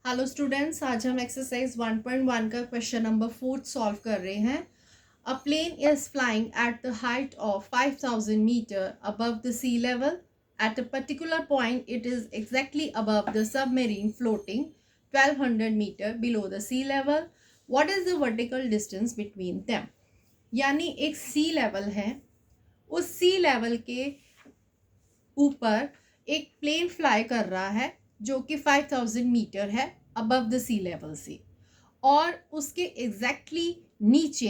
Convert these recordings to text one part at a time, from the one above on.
Hello students, आज हम exercise 1.1 का क्वेश्चन नंबर 4 सॉल्व कर रहे हैं। A plane is flying at the height of 5000 metre above the sea level. At a particular point, it is exactly above the submarine floating 1200 meter below the sea level. What is the vertical distance between them? यानी एक सी level है, उस सी level के ऊपर एक plane fly कर रहा है जो कि 5000 मीटर है अबव द सी लेवल से, और उसके एग्जैक्टली नीचे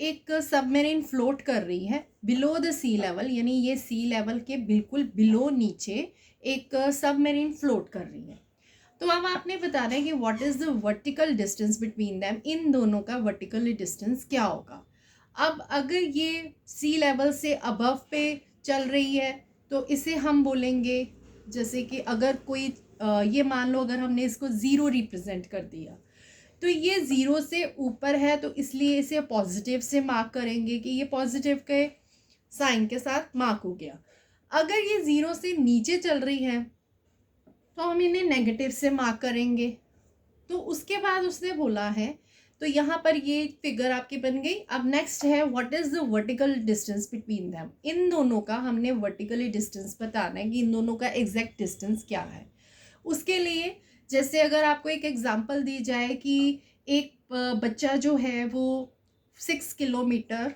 एक सबमरीन फ्लोट कर रही है बिलो द सी लेवल, यानी ये सी लेवल के बिल्कुल बिलो नीचे एक सबमरीन फ्लोट कर रही है। तो अब आपने बताना है कि what is the vertical distance between them, इन दोनों का वर्टिकल डिस्टेंस क्या होगा। अब अगर ये सी लेवल से अबव पे चल रही है तो इसे हम बोलेंगे, जैसे कि अगर कोई ये मान लो अगर हमने इसको ज़ीरो रिप्रेजेंट कर दिया तो ये ज़ीरो से ऊपर है, तो इसलिए इसे पॉजिटिव से मार्क करेंगे कि ये पॉजिटिव के साइन के साथ मार्क हो गया। अगर ये ज़ीरो से नीचे चल रही है तो हम इन्हें नेगेटिव से मार्क करेंगे। तो उसके बाद उसने बोला है, तो यहाँ पर ये फिगर आपकी बन गई। अब नेक्स्ट है what is the vertical distance between them, इन दोनों का हमने वर्टिकली डिस्टेंस बताना है कि इन दोनों का एग्जैक्ट डिस्टेंस क्या है। उसके लिए जैसे अगर आपको एक एग्जांपल दी जाए कि एक बच्चा जो है वो 6 किलोमीटर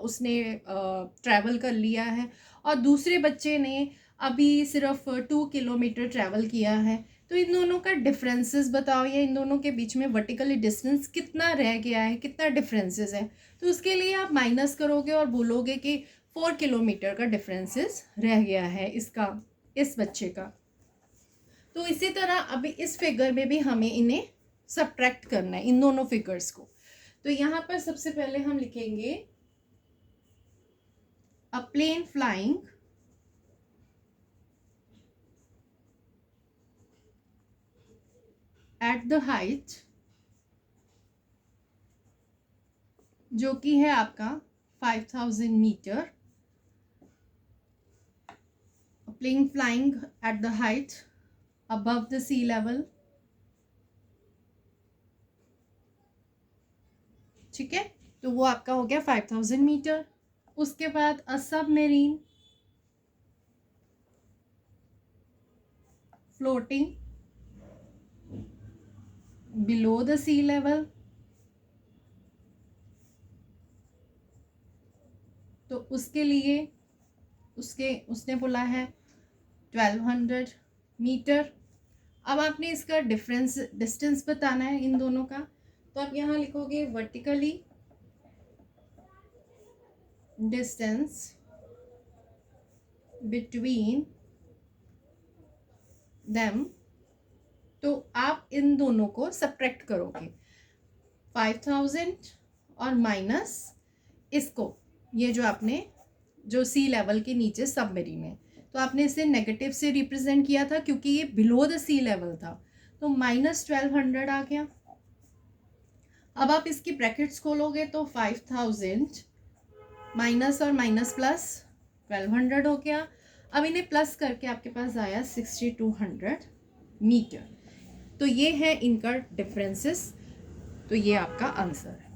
उसने ट्रैवल कर लिया है और दूसरे बच्चे ने अभी सिर्फ 2 किलोमीटर ट्रैवल किया है, तो इन दोनों का डिफरेंसेस बताओ, या इन दोनों के बीच में वर्टिकली डिस्टेंस कितना रह गया है, कितना डिफरेंसेस है। तो उसके लिए आप माइनस करोगे और बोलोगे कि 4 किलोमीटर का डिफरेंसेस रह गया है इसका, इस बच्चे का। तो इसी तरह अभी इस फिगर में भी हमें इन्हें सब्ट्रैक्ट करना है, इन दोनों फिगर्स को। तो यहाँ पर सबसे पहले हम लिखेंगे a plane flying at the height, जो कि है आपका 5000 metre. Plane flying at the height above the sea level, ठीक है। तो वो आपका हो गया 5000 मीटर। उसके बाद a submarine floating below the sea level, तो उसके लिए उसने बोला है 1200 मीटर। अब आपने इसका डिस्टेंस बताना है इन दोनों का, तो आप यहाँ लिखोगे वर्टिकली डिस्टेंस बिटवीन देम। तो आप इन दोनों को सब्ट्रैक्ट करोगे, 5000 और माइनस इसको, ये जो आपने जो सी लेवल के नीचे सबमरीन है, तो आपने इसे नेगेटिव से रिप्रेजेंट किया था क्योंकि ये बिलो द सी लेवल था, तो -1200 आ गया। अब आप इसकी ब्रैकेट्स खोलोगे तो 5000 माइनस और माइनस प्लस 1200 हो गया। अब इन्हें प्लस करके आपके पास आया 6200 मीटर। तो ये है इनका डिफरेंसेस, तो ये आपका आंसर है।